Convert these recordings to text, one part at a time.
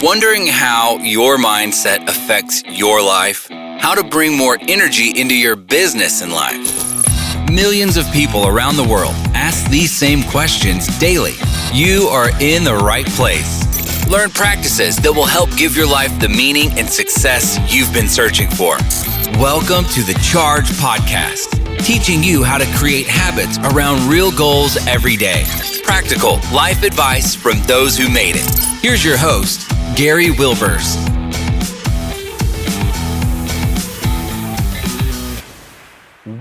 Wondering how your mindset affects your life? How to bring more energy into your business and life? Millions of people around the world ask these same questions daily. You are in the right place. Learn practices that will help give your life the meaning and success you've been searching for. Welcome to the Charge Podcast, teaching you how to create habits around real goals every day. Practical life advice from those who made it. Here's your host, Gary Wilbers.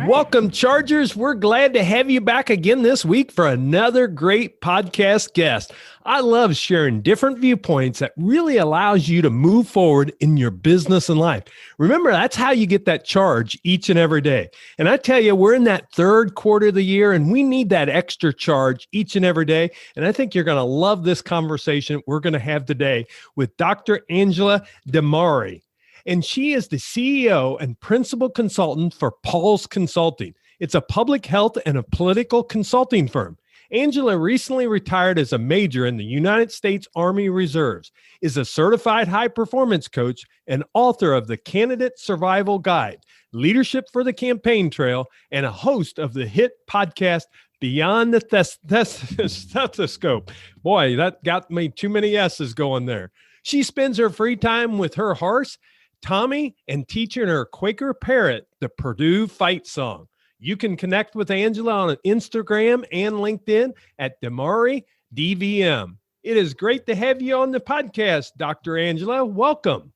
Welcome, Chargers. We're glad to have you back again this week for another great podcast guest. I love sharing different viewpoints that really allows you to move forward in your business and life. Remember, that's how you get that charge each and every day. And I tell you, we're in that third quarter of the year, and we need that extra charge each and every day. And I think you're going to love this conversation we're going to have today with Dr. Angela Demaree. And she is the CEO and principal consultant for Pulse Consulting. It's a public health and a political consulting firm. Angela recently retired as a major in the United States Army Reserves, is a certified high-performance coach, and author of the Candidate Survival Guide, Leadership for the Campaign Trail, and a host of the hit podcast Beyond the Stethoscope. Boy, that got me too many S's going there. She spends her free time with her horse, Tommy, and teaching her Quaker parrot the Purdue fight song. You can connect with Angela on Instagram and LinkedIn at Demaree DVM. It is great to have you on the podcast, Dr. Angela. Welcome.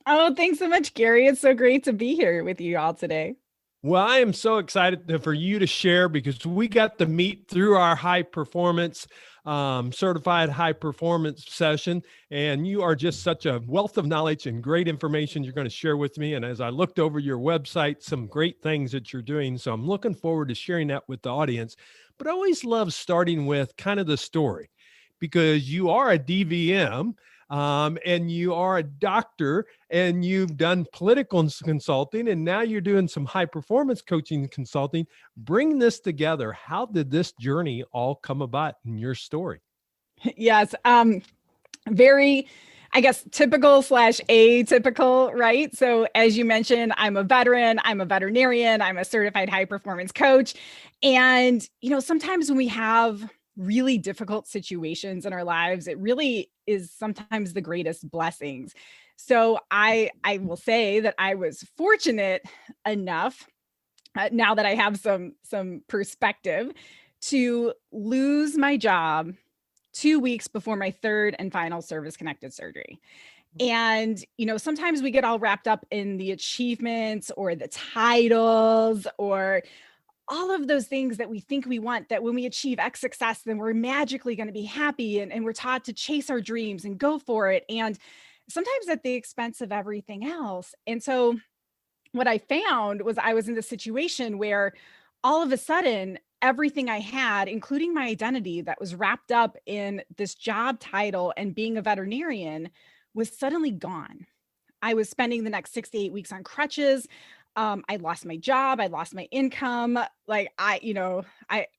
Oh, thanks so much, Gary. It's so great to be here with you all today. Well, I am so excited for you to share because we got to meet through our high performance, certified high performance session. And you are just such a wealth of knowledge and great information you're going to share with me. And as I looked over your website, some great things that you're doing. So I'm looking forward to sharing that with the audience. But I always love starting with kind of the story because you are a DVM. And you are a doctor and you've done political consulting and now you're doing some high performance coaching consulting. Bring this together. How did this journey all come about in your story? Yes. Very, I guess, typical / atypical, right? So as you mentioned, I'm a veteran, I'm a veterinarian, I'm a certified high performance coach. And, sometimes when we have really difficult situations in our lives, it really is sometimes the greatest blessings. So I will say that I was fortunate enough, now that I have some perspective, to lose my job 2 weeks before my third and final service-connected surgery. And, sometimes we get all wrapped up in the achievements or the titles or all of those things that we think we want, that when we achieve X success, then we're magically going to be happy. And we're taught to chase our dreams and go for it. And sometimes at the expense of everything else. And so what I found was I was in this situation where all of a sudden, everything I had, including my identity that was wrapped up in this job title and being a veterinarian, was suddenly gone. I was spending the next 6 to 8 weeks on crutches. I lost my job. I lost my income. Like I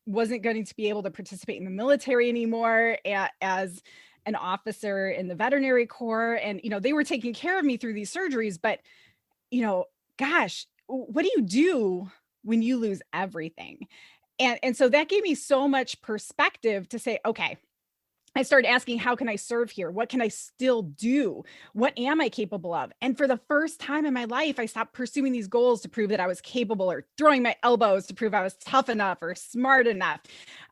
wasn't going to be able to participate in the military anymore as an officer in the veterinary corps. And, they were taking care of me through these surgeries, but, gosh, what do you do when you lose everything? And so that gave me so much perspective to say, okay, I started asking, how can I serve here? What can I still do? What am I capable of? And for the first time in my life, I stopped pursuing these goals to prove that I was capable or throwing my elbows to prove I was tough enough or smart enough,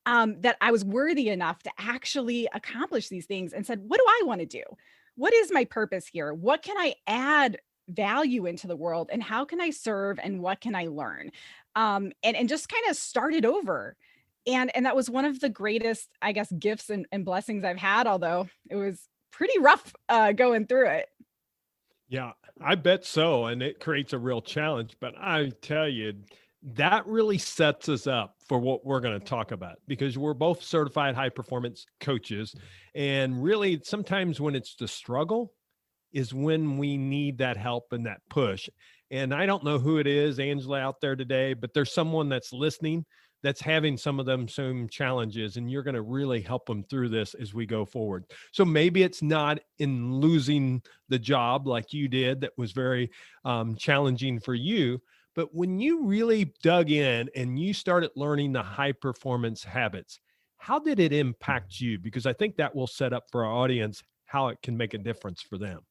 that I was worthy enough to actually accomplish these things and said, what do I want to do? What is my purpose here? What can I add value into the world? And how can I serve? And what can I learn? And just kind of started over. And that was one of the greatest, I guess, gifts and blessings I've had, although it was pretty rough going through it. Yeah, I bet so. And it creates a real challenge. But I tell you, that really sets us up for what we're going to talk about because we're both certified high performance coaches. And really, sometimes when it's the struggle is when we need that help and that push. And I don't know who it is, Angela, out there today, but there's someone that's listening that's having some of them same challenges, and you're going to really help them through this as we go forward. So maybe it's not in losing the job like you did that was very challenging for you, but when you really dug in and you started learning the high performance habits, how did it impact you? Because I think that will set up for our audience how it can make a difference for them.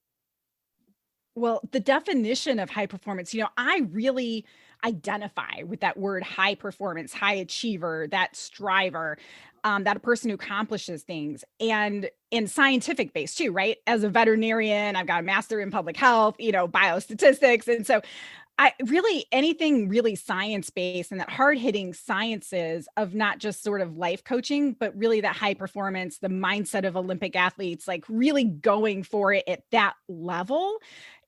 Well, the definition of high performance, I really identify with that word high performance, high achiever, that striver, that a person who accomplishes things, and in scientific base too, right? As a veterinarian, I've got a master in public health, biostatistics. And so I really anything really science-based and that hard-hitting sciences of not just sort of life coaching, but really that high performance, the mindset of Olympic athletes, like really going for it at that level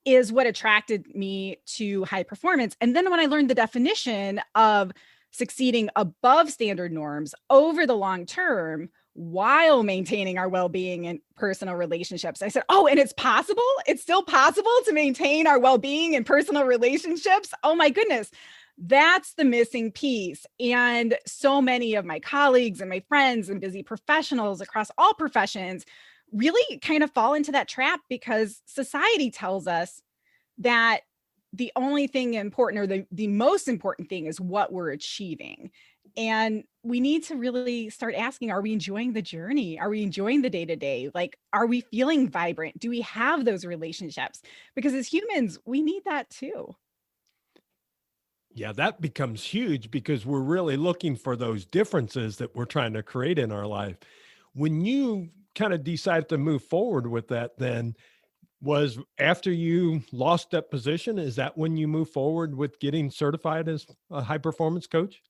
is what attracted me to high performance. And then when I learned the definition of succeeding above standard norms over the long term while maintaining our well-being and personal relationships, I said, oh, and it's possible? It's still possible to maintain our well-being and personal relationships? Oh my goodness. That's the missing piece. And so many of my colleagues and my friends and busy professionals across all professions really kind of fall into that trap because society tells us that the only thing important or the most important thing is what we're achieving. And we need to really start asking, are we enjoying the journey? Are we enjoying the day-to-day? Like, are we feeling vibrant? Do we have those relationships? Because as humans, we need that too. Yeah, that becomes huge because we're really looking for those differences that we're trying to create in our life. When you kind of decided to move forward with that, then was after you lost that position, is that when you move forward with getting certified as a high performance coach?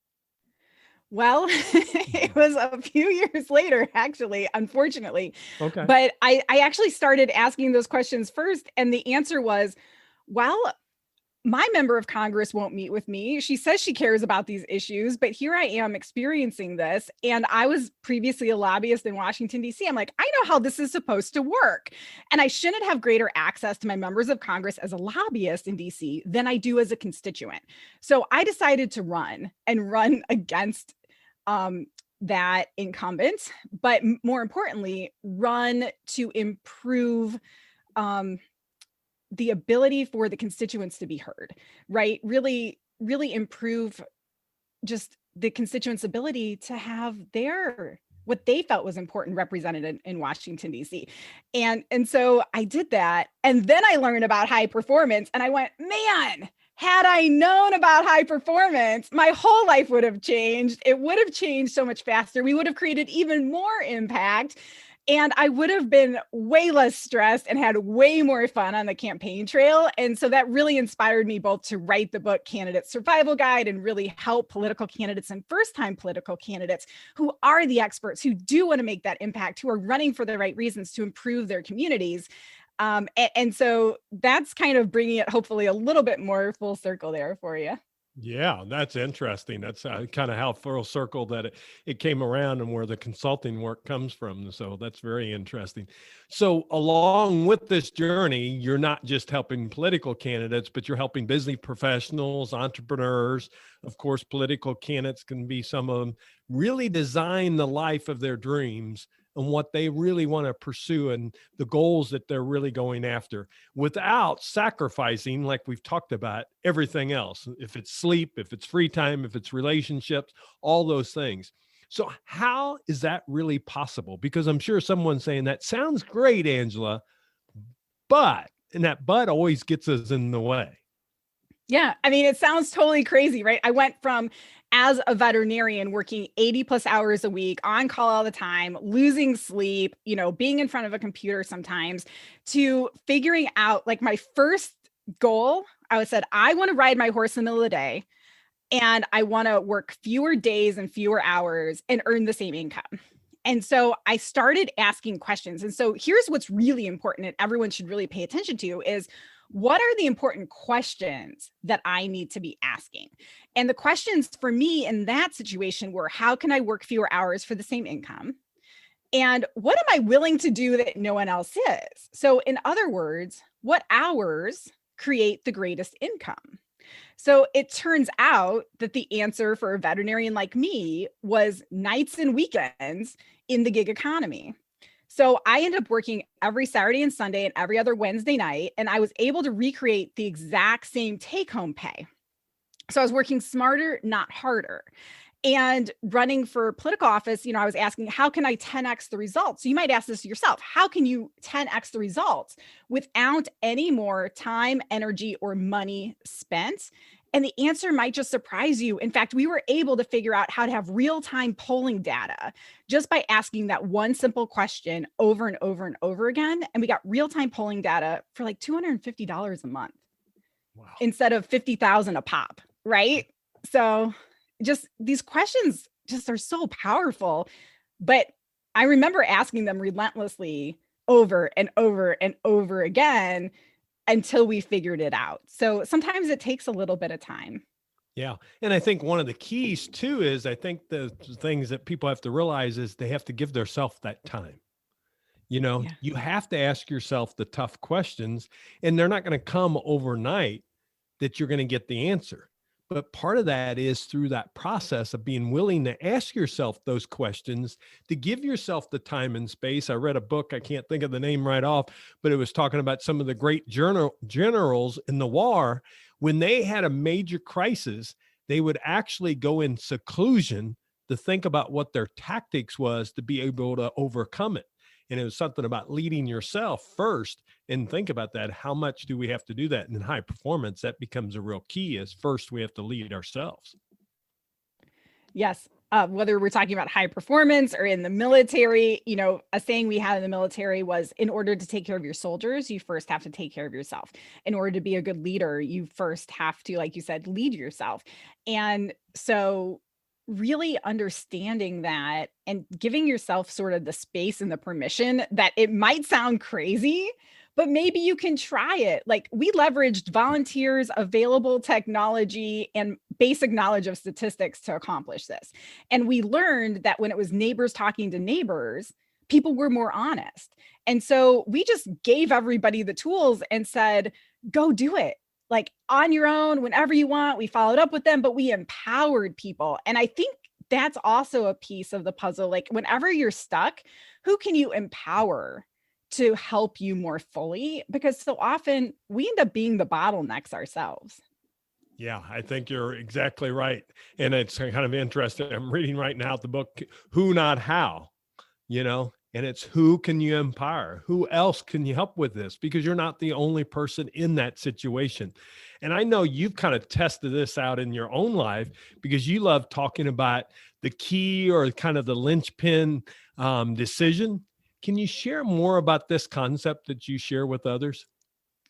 Well, it was a few years later, actually, unfortunately. Okay. But I actually started asking those questions first. And the answer was, well, my member of Congress won't meet with me. She says she cares about these issues, but here I am experiencing this. And I was previously a lobbyist in Washington, D.C. I'm like, I know how this is supposed to work. And I shouldn't have greater access to my members of Congress as a lobbyist in D.C. than I do as a constituent. So I decided to run against that incumbent, but more importantly, run to improve the ability for the constituents to be heard, right? Really, really improve just the constituents' ability to have what they felt was important represented in Washington, D.C. And so I did that. And then I learned about high performance and I went, man, had I known about high performance, my whole life would have changed. It would have changed so much faster. We would have created even more impact. And I would have been way less stressed and had way more fun on the campaign trail. And so that really inspired me both to write the book Candidate Survival Guide and really help political candidates and first-time political candidates who are the experts, who do want to make that impact, who are running for the right reasons to improve their communities. And so that's kind of bringing it hopefully a little bit more full circle there for you. Yeah, that's interesting. That's kind of how full circle that it came around and where the consulting work comes from. So that's very interesting. So along with this journey, you're not just helping political candidates, but you're helping business professionals, entrepreneurs. Of course, political candidates can be some of them really design the life of their dreams and what they really want to pursue and the goals that they're really going after without sacrificing, like we've talked about, everything else. If it's sleep, if it's free time, if it's relationships, all those things. So how is that really possible? Because I'm sure someone's saying that sounds great, Angela, and that but always gets us in the way. Yeah. I mean, it sounds totally crazy, right? I went from as a veterinarian working 80 plus hours a week on call all the time, losing sleep, being in front of a computer sometimes, to figuring out like my first goal. I said, I want to ride my horse in the middle of the day and I want to work fewer days and fewer hours and earn the same income. And so I started asking questions. And so here's what's really important and everyone should really pay attention to is, what are the important questions that I need to be asking? And the questions for me in that situation were, how can I work fewer hours for the same income? And what am I willing to do that no one else is? So in other words, what hours create the greatest income? So it turns out that the answer for a veterinarian like me was nights and weekends in the gig economy. So I ended up working every Saturday and Sunday and every other Wednesday night, and I was able to recreate the exact same take-home pay. So I was working smarter, not harder. And running for political office, I was asking, how can I 10x the results? So you might ask this yourself, how can you 10x the results without any more time, energy, or money spent? And the answer might just surprise you. In fact, we were able to figure out how to have real-time polling data just by asking that one simple question over and over and over again. And we got real-time polling data for like $250 a month. Wow. Instead of 50,000 a pop, right? So just these questions just are so powerful. But I remember asking them relentlessly over and over and over again until we figured it out. So sometimes it takes a little bit of time. Yeah. And I think one of the keys too is I think the things that people have to realize is they have to give themselves that time. You have to ask yourself the tough questions, and they're not going to come overnight that you're going to get the answer. But part of that is through that process of being willing to ask yourself those questions, to give yourself the time and space. I read a book, I can't think of the name right off, but it was talking about some of the great generals in the war. When they had a major crisis, they would actually go in seclusion to think about what their tactics was to be able to overcome it. And it was something about leading yourself first, and think about that. How much do we have to do that? And in high performance, that becomes a real key, is first we have to lead ourselves. Yes. Whether we're talking about high performance or in the military, a saying we had in the military was, in order to take care of your soldiers, you first have to take care of yourself. In order to be a good leader, you first have to, like you said, lead yourself. And so really understanding that and giving yourself sort of the space and the permission that it might sound crazy, but maybe you can try it. Like, we leveraged volunteers, available technology, and basic knowledge of statistics to accomplish this. And we learned that when it was neighbors talking to neighbors, people were more honest. And so we just gave everybody the tools and said, go do it. Like, on your own, whenever you want. We followed up with them, but we empowered people. And I think that's also a piece of the puzzle. Like, whenever you're stuck, who can you empower to help you more fully? Because so often we end up being the bottlenecks ourselves. Yeah, I think you're exactly right. And it's kind of interesting. I'm reading right now the book, Who Not How, and it's who can you empower? Who else can you help with this? Because you're not the only person in that situation. And I know you've kind of tested this out in your own life, because you love talking about the key or kind of the linchpin decision. Can you share more about this concept that you share with others?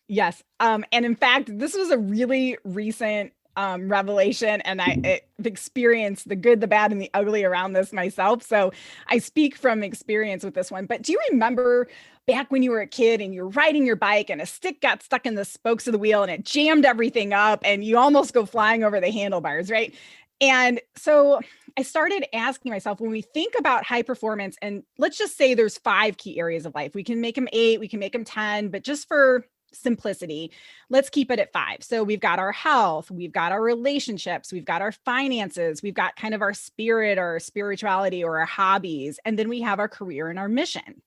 Yes. And in fact, this was a really recent revelation, and I've experienced the good, the bad, and the ugly around this myself. So I speak from experience with this one. But do you remember back when you were a kid and you're riding your bike and a stick got stuck in the spokes of the wheel and it jammed everything up and you almost go flying over the handlebars, right? And so I started asking myself, when we think about high performance, and let's just say there's 5 key areas of life. We can make them 8, we can make them 10, but just for simplicity, let's keep it at 5. So we've got our health, we've got our relationships, we've got our finances, we've got kind of our spirit or our spirituality or our hobbies, and then we have our career and our mission.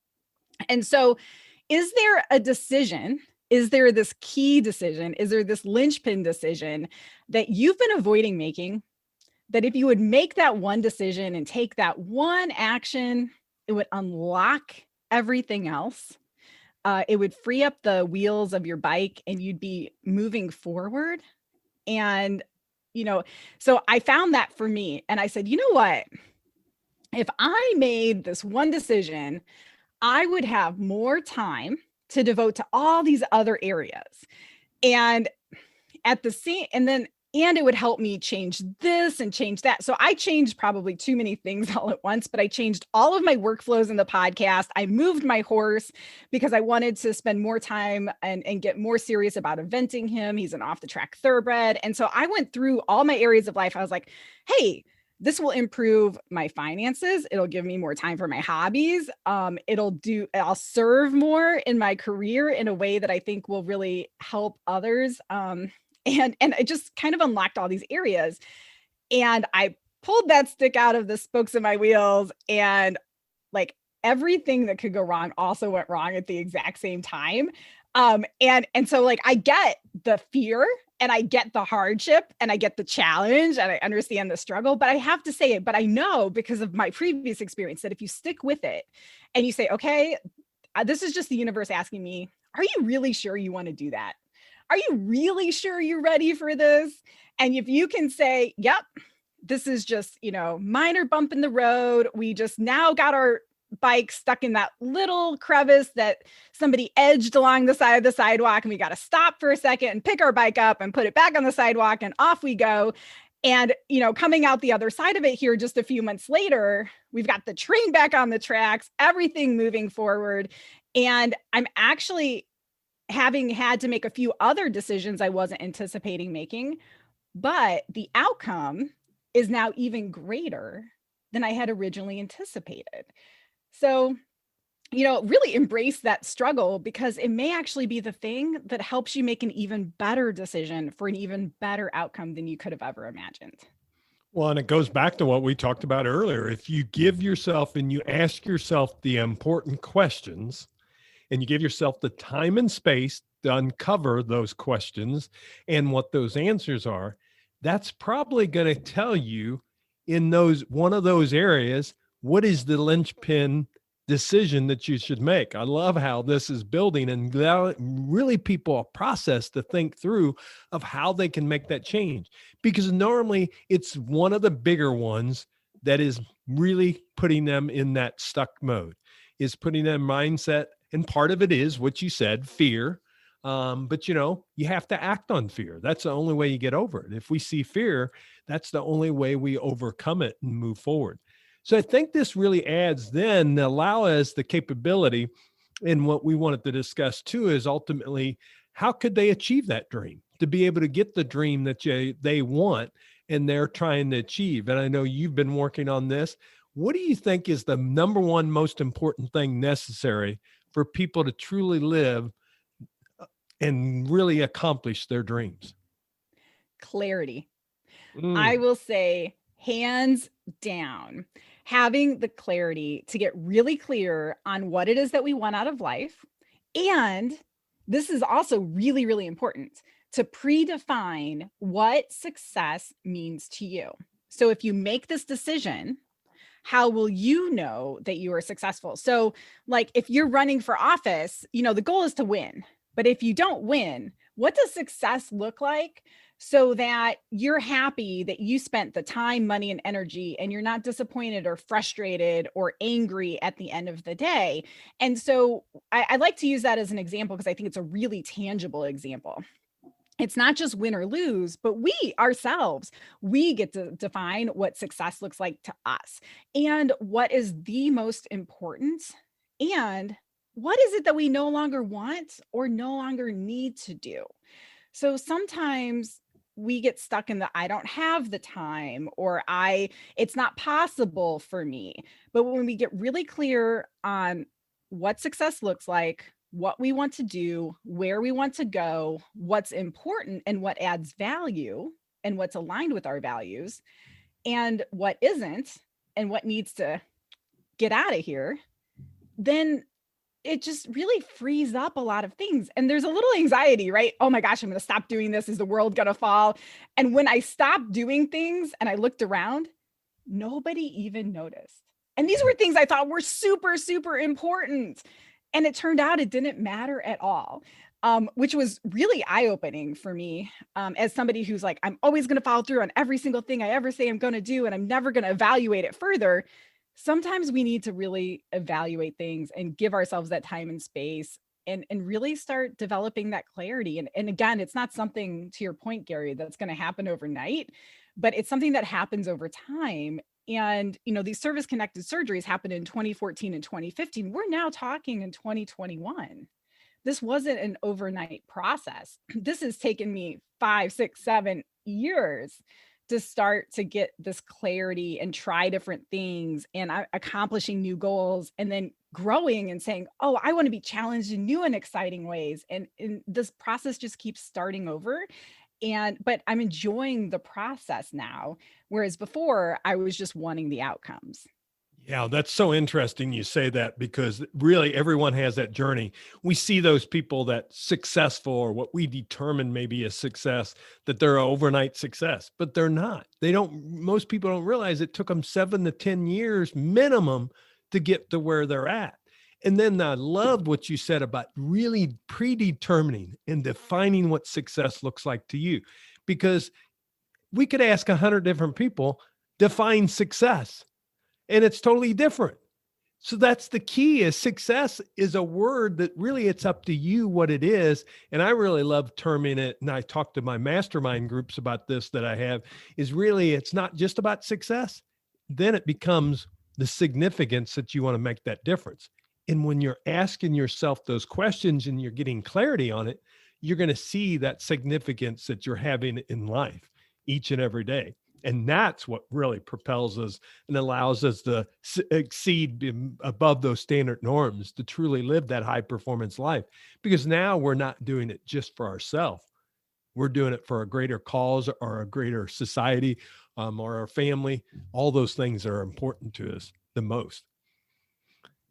And so, is there a decision? Is there this key decision? Is there this linchpin decision that you've been avoiding making, that if you would make that one decision and take that one action, it would unlock everything else? It would free up the wheels of your bike and you'd be moving forward. And, so I found that for me. And I said, you know what? If I made this one decision, I would have more time to devote to all these other areas. And and it would help me change this and change that. So I changed probably too many things all at once, but I changed all of my workflows in the podcast. I moved my horse because I wanted to spend more time and get more serious about eventing him. He's an off the track thoroughbred. And so I went through all my areas of life. I was like, hey, this will improve my finances. It'll give me more time for my hobbies. I'll serve more in my career in a way that I think will really help others. And it just kind of unlocked all these areas. And I pulled that stick out of the spokes of my wheels, and like everything that could go wrong also went wrong at the exact same time. And so like I get the fear and I get the hardship and I get the challenge and I understand the struggle, but I have to say it, but I know because of my previous experience that if you stick with it and you say, okay, this is just the universe asking me, are you really sure you want to do that? Are you really sure you're ready for this? And if you can say, yep, this is just, minor bump in the road. We just now got our bike stuck in that little crevice that somebody edged along the side of the sidewalk, and we got to stop for a second and pick our bike up and put it back on the sidewalk, and off we go. And, coming out the other side of it here just a few months later, we've got the train back on the tracks, everything moving forward. And I'm actually having had to make a few other decisions I wasn't anticipating making, but the outcome is now even greater than I had originally anticipated. So, really embrace that struggle, because it may actually be the thing that helps you make an even better decision for an even better outcome than you could have ever imagined. Well, and it goes back to what we talked about earlier. If you give yourself and you ask yourself the important questions, and you give yourself the time and space to uncover those questions and what those answers are, that's probably going to tell you in one of those areas, what is the linchpin decision that you should make. I love how this is building and really people a process to think through of how they can make that change, because normally it's one of the bigger ones that is really putting them in that stuck mode, is putting them mindset. And part of it is what you said, fear. But you have to act on fear. That's the only way you get over it. If we see fear, that's the only way we overcome it and move forward. So I think this really adds then allow us the capability, and what we wanted to discuss too is ultimately how could they achieve that dream, to be able to get the dream that they want and they're trying to achieve. And I know you've been working on this. What do you think is the number one most important thing necessary for people to truly live and really accomplish their dreams? Clarity. I will say hands down, having the clarity to get really clear on what it is that we want out of life. And this is also really, really important, to predefine what success means to you. So if you make this decision, how will you know that you are successful? So like if you're running for office, the goal is to win. But if you don't win, what does success look like so that you're happy that you spent the time, money, and energy, and you're not disappointed or frustrated or angry at the end of the day? And so I like to use that as an example because I think it's a really tangible example. It's not just win or lose, but we ourselves, we get to define what success looks like to us and what is the most important, and what is it that we no longer want or no longer need to do. So sometimes we get stuck in the, I don't have the time, or it's not possible for me. But when we get really clear on what success looks like, what we want to do, where we want to go, what's important and what adds value and what's aligned with our values, and what isn't and what needs to get out of here, then it just really frees up a lot of things. And there's a little anxiety, right? Oh my gosh, I'm going to stop doing this. Is the world going to fall? And when I stopped doing things and I looked around, nobody even noticed. And these were things I thought were super, super important. And it turned out it didn't matter at all, which was really eye-opening for me as somebody who's like, I'm always going to follow through on every single thing I ever say I'm going to do, and I'm never going to evaluate it further. Sometimes we need to really evaluate things and give ourselves that time and space and really start developing that clarity. And again, it's not something, to your point, Gary, that's going to happen overnight, but it's something that happens over time. And, these service-connected surgeries happened in 2014 and 2015. We're now talking in 2021. This wasn't an overnight process. This has taken me 5, 6, 7 years to start to get this clarity and try different things and accomplishing new goals, and then growing and saying, oh, I want to be challenged in new and exciting ways. And this process just keeps starting over. But I'm enjoying the process now, whereas before I was just wanting the outcomes. Yeah, that's so interesting you say that, because really everyone has that journey. We see those people that successful, or what we determine maybe as success, that they're an overnight success, but they're not. Most people don't realize it took them 7 to 10 years minimum to get to where they're at. And then I loved what you said about really predetermining and defining what success looks like to you, because we could ask 100 different people, define success, and it's totally different. So that's the key. Is success is a word that really, it's up to you what it is. And I really love terming it. And I talk to my mastermind groups about this that I have, is really, it's not just about success. Then it becomes the significance that you want to make that difference. And when you're asking yourself those questions and you're getting clarity on it, you're going to see that significance that you're having in life each and every day. And that's what really propels us and allows us to exceed above those standard norms, to truly live that high performance life. Because now we're not doing it just for ourselves. We're doing it for a greater cause or a greater society, or our family. All those things are important to us the most.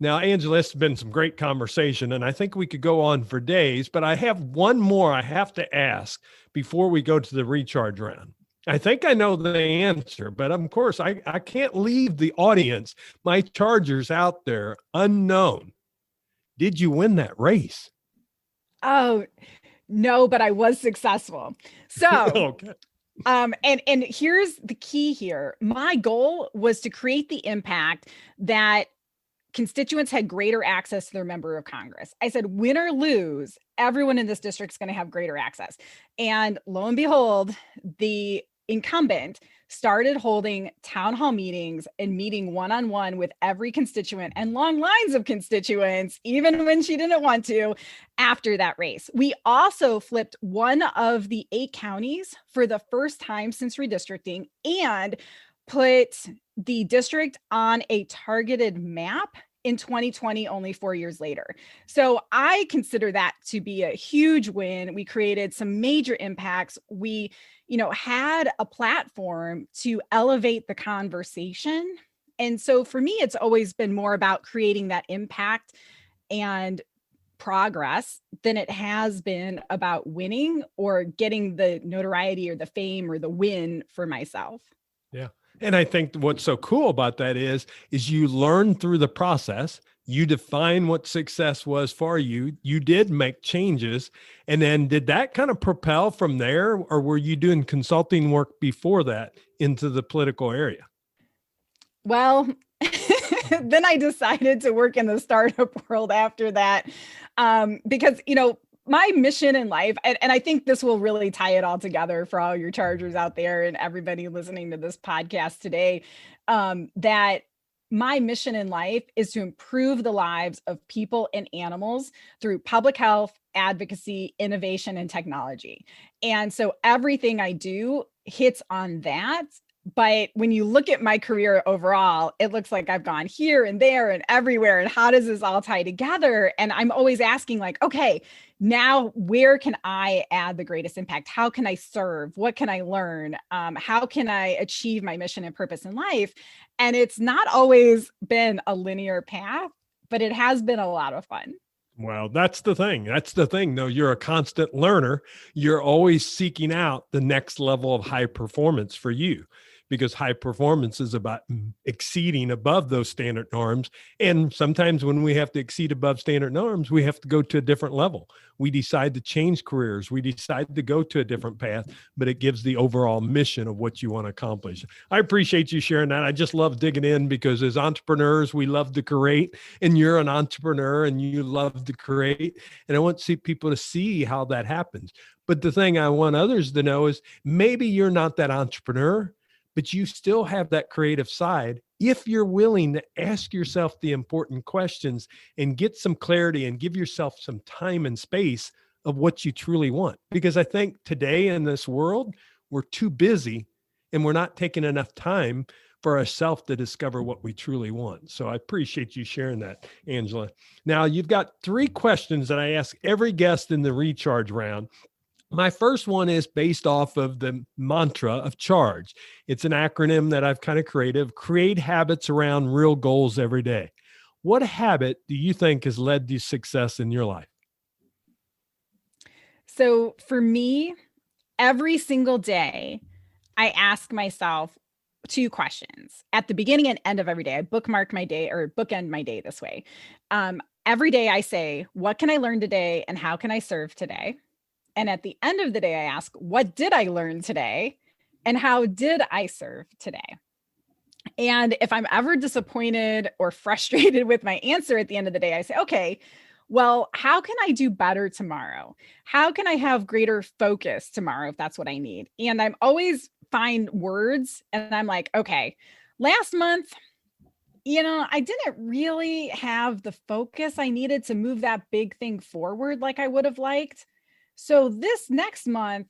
Now, Angela, it's been some great conversation, and I think we could go on for days, but I have one more I have to ask before we go to the recharge round. I think I know the answer, but of course, I can't leave the audience, my Chargers out there, unknown. Did you win that race? Oh, no, but I was successful. So, okay. And here's the key here. My goal was to create the impact that constituents had greater access to their member of Congress. I said, win or lose, everyone in this district is going to have greater access. And lo and behold, the incumbent started holding town hall meetings and meeting one-on-one with every constituent and long lines of constituents, even when she didn't want to, after that race. We also flipped one of the 8 counties for the first time since redistricting and put the district on a targeted map in 2020, only 4 years later. So I consider that to be a huge win. We created some major impacts. We, had a platform to elevate the conversation. And so for me, it's always been more about creating that impact and progress than it has been about winning or getting the notoriety or the fame or the win for myself. Yeah. And I think what's so cool about that is you learn through the process, you define what success was for you, you did make changes. And then did that kind of propel from there, or were you doing consulting work before that into the political area? Well, then I decided to work in the startup world after that, because, my mission in life, and I think this will really tie it all together for all your Chargers out there and everybody listening to this podcast today, that my mission in life is to improve the lives of people and animals through public health, advocacy, innovation, and technology. And so everything I do hits on that. But when you look at my career overall, it looks like I've gone here and there and everywhere. And how does this all tie together? And I'm always asking, like, okay, now where can I add the greatest impact? How can I serve? What can I learn? How can I achieve my mission and purpose in life? And it's not always been a linear path, but it has been a lot of fun. Well, that's the thing. That's the thing, though. You're a constant learner. You're always seeking out the next level of high performance for you, because high performance is about exceeding above those standard norms. And sometimes when we have to exceed above standard norms, we have to go to a different level. We decide to change careers. We decide to go to a different path, but it gives the overall mission of what you want to accomplish. I appreciate you sharing that. I just love digging in, because as entrepreneurs, we love to create, and you're an entrepreneur and you love to create. And I want to see people to see how that happens. But the thing I want others to know is maybe you're not that entrepreneur, but you still have that creative side if you're willing to ask yourself the important questions and get some clarity and give yourself some time and space of what you truly want. Because I think today in this world, we're too busy and we're not taking enough time for ourselves to discover what we truly want. So I appreciate you sharing that, Angela. Now, you've got 3 questions that I ask every guest in the recharge round. My first one is based off of the mantra of CHARGE. It's an acronym that I've kind of create habits around real goals every day. What habit do you think has led to success in your life? So for me, every single day, I ask myself two questions at the beginning and end of every day. I bookmark my day or bookend my day this way. Every day I say, what can I learn today and how can I serve today? And at the end of the day, I ask, what did I learn today and how did I serve today? And if I'm ever disappointed or frustrated with my answer at the end of the day, I say, okay, well, how can I do better tomorrow? How can I have greater focus tomorrow if that's what I need? And I'm always find words and I'm like, okay, last month, I didn't really have the focus I needed to move that big thing forward like I would have liked. So this next month,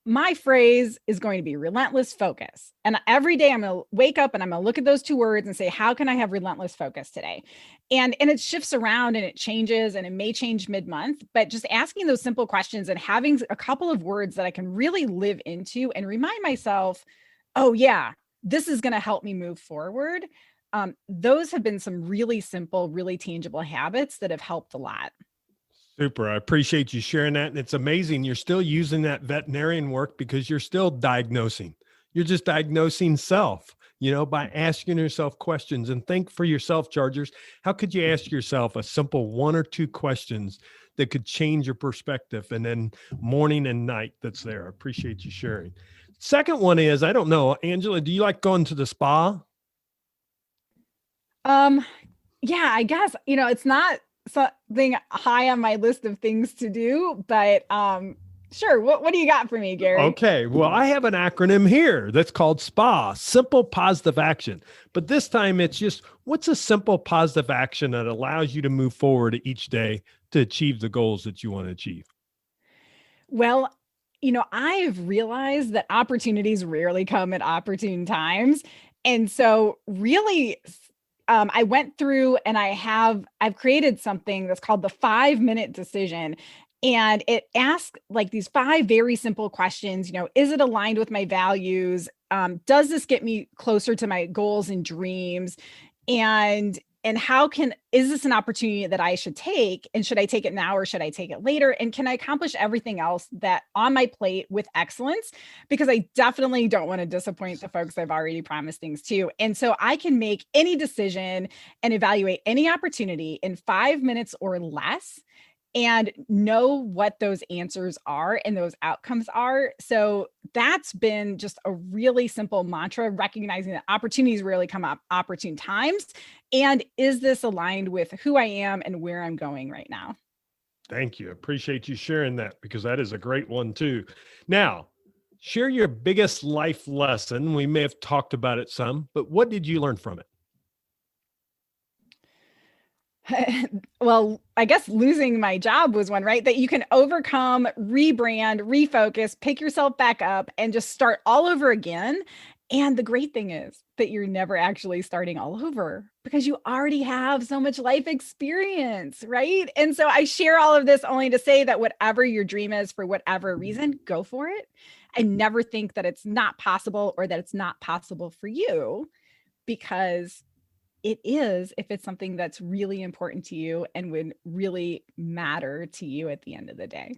my phrase is going to be relentless focus. And every day I'm going to wake up and I'm going to look at those two words and say, how can I have relentless focus today? And it shifts around and it changes and it may change mid-month, but just asking those simple questions and having a couple of words that I can really live into and remind myself, oh yeah, this is going to help me move forward. Those have been some really simple, really tangible habits that have helped a lot. Super. I appreciate you sharing that. And it's amazing. You're still using that veterinarian work because you're still diagnosing. You're just diagnosing self, by asking yourself questions. And think for yourself, Chargers, how could you ask yourself a simple one or two questions that could change your perspective? And then morning and night that's there. I appreciate you sharing. Second one is, I don't know, Angela, do you like going to the spa? Yeah, I guess, it's not something high on my list of things to do, but sure. What do you got for me, Gary? Okay. Well, I have an acronym here that's called SPA, Simple Positive Action. But this time it's just, what's a simple positive action that allows you to move forward each day to achieve the goals that you want to achieve? Well, I've realized that opportunities rarely come at opportune times. And so really, I went through and I've created something that's called the 5-minute decision. And it asks like these 5 very simple questions. Is it aligned with my values? Does this get me closer to my goals and dreams? And is this an opportunity that I should take? And should I take it now or should I take it later? And can I accomplish everything else that on my plate with excellence? Because I definitely don't want to disappoint the folks I've already promised things to. And so I can make any decision and evaluate any opportunity in 5 minutes or less and know what those answers are and those outcomes are. So that's been just a really simple mantra, recognizing that opportunities rarely come up opportune times. And is this aligned with who I am and where I'm going right now? Thank you. Appreciate you sharing that because that is a great one too. Now, share your biggest life lesson. We may have talked about it some, but what did you learn from it? Well, I guess losing my job was one, right? That you can overcome, rebrand, refocus, pick yourself back up and just start all over again. And the great thing is that you're never actually starting all over because you already have so much life experience, right? And so I share all of this only to say that whatever your dream is for whatever reason, go for it. And never think that it's not possible or that it's not possible for you, because it is if it's something that's really important to you and would really matter to you at the end of the day.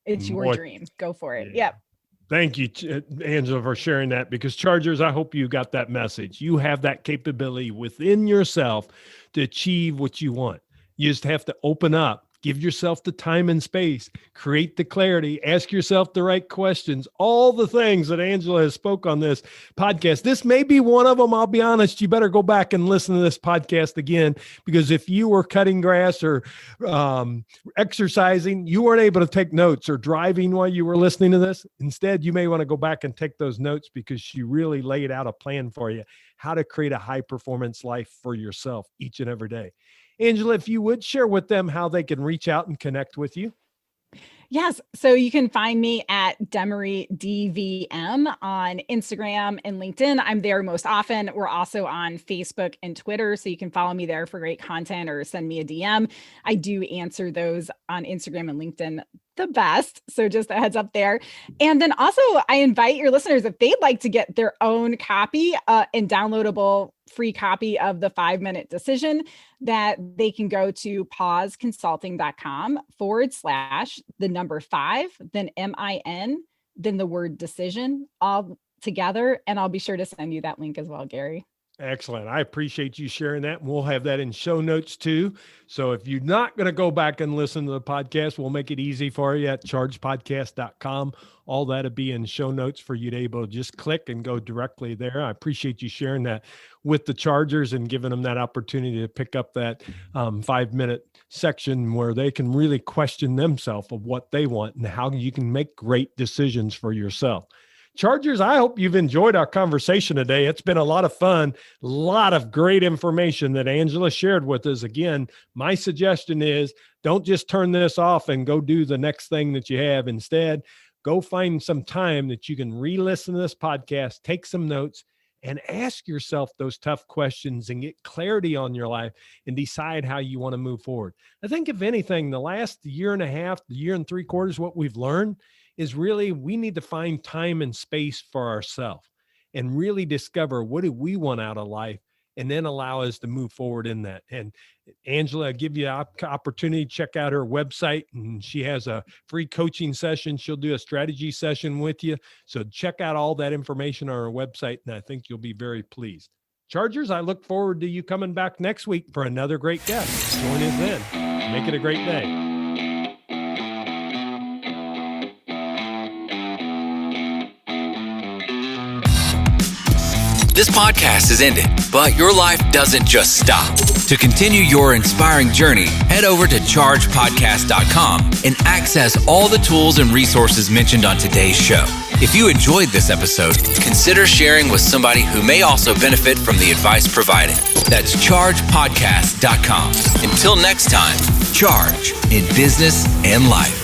It's your dream. Go for it. Yeah. Yep. Thank you, Angela, for sharing that because Chargers, I hope you got that message. You have that capability within yourself to achieve what you want. You just have to open up, give yourself the time and space, create the clarity, ask yourself the right questions, all the things that Angela has spoke on this podcast. This may be one of them. I'll be honest. You better go back and listen to this podcast again, because if you were cutting grass or exercising, you weren't able to take notes, or driving while you were listening to this. Instead, you may want to go back and take those notes because she really laid out a plan for you, how to create a high performance life for yourself each and every day. Angela, if you would share with them how they can reach out and connect with you. Yes. So you can find me at Demaree DVM on Instagram and LinkedIn. I'm there most often. We're also on Facebook and Twitter, so you can follow me there for great content or send me a DM. I do answer those on Instagram and LinkedIn the best. So just a heads up there. And then also I invite your listeners, if they'd like to get their own copy and downloadable free copy of the 5-minute decision, that they can go to pauseconsulting.com/5, then MIN, then the word decision, all together. And I'll be sure to send you that link as well, Gary. Excellent. I appreciate you sharing that. And we'll have that in show notes too. So if you're not going to go back and listen to the podcast, we'll make it easy for you at chargepodcast.com. All that'll be in show notes for you to be able to just click and go directly there. I appreciate you sharing that with the Chargers and giving them that opportunity to pick up that 5-minute section where they can really question themselves of what they want and how you can make great decisions for yourself. Chargers, I hope you've enjoyed our conversation today. It's been a lot of fun, a lot of great information that Angela shared with us. Again, my suggestion is don't just turn this off and go do the next thing that you have. Instead, go find some time that you can re-listen to this podcast, take some notes, and ask yourself those tough questions and get clarity on your life and decide how you want to move forward. I think if anything, the last year and a half, the year and 3/4, what we've learned is really we need to find time and space for ourselves and really discover what do we want out of life and then allow us to move forward in that. And Angela, I'll give you an opportunity to check out her website, and she has a free coaching session. She'll do a strategy session with you. So check out all that information on her website, and I think you'll be very pleased. Chargers, I look forward to you coming back next week for another great guest. Join us then. Make it a great day. This podcast is ended, but your life doesn't just stop. To continue your inspiring journey, head over to chargepodcast.com and access all the tools and resources mentioned on today's show. If you enjoyed this episode, consider sharing with somebody who may also benefit from the advice provided. That's chargepodcast.com. Until next time, charge in business and life.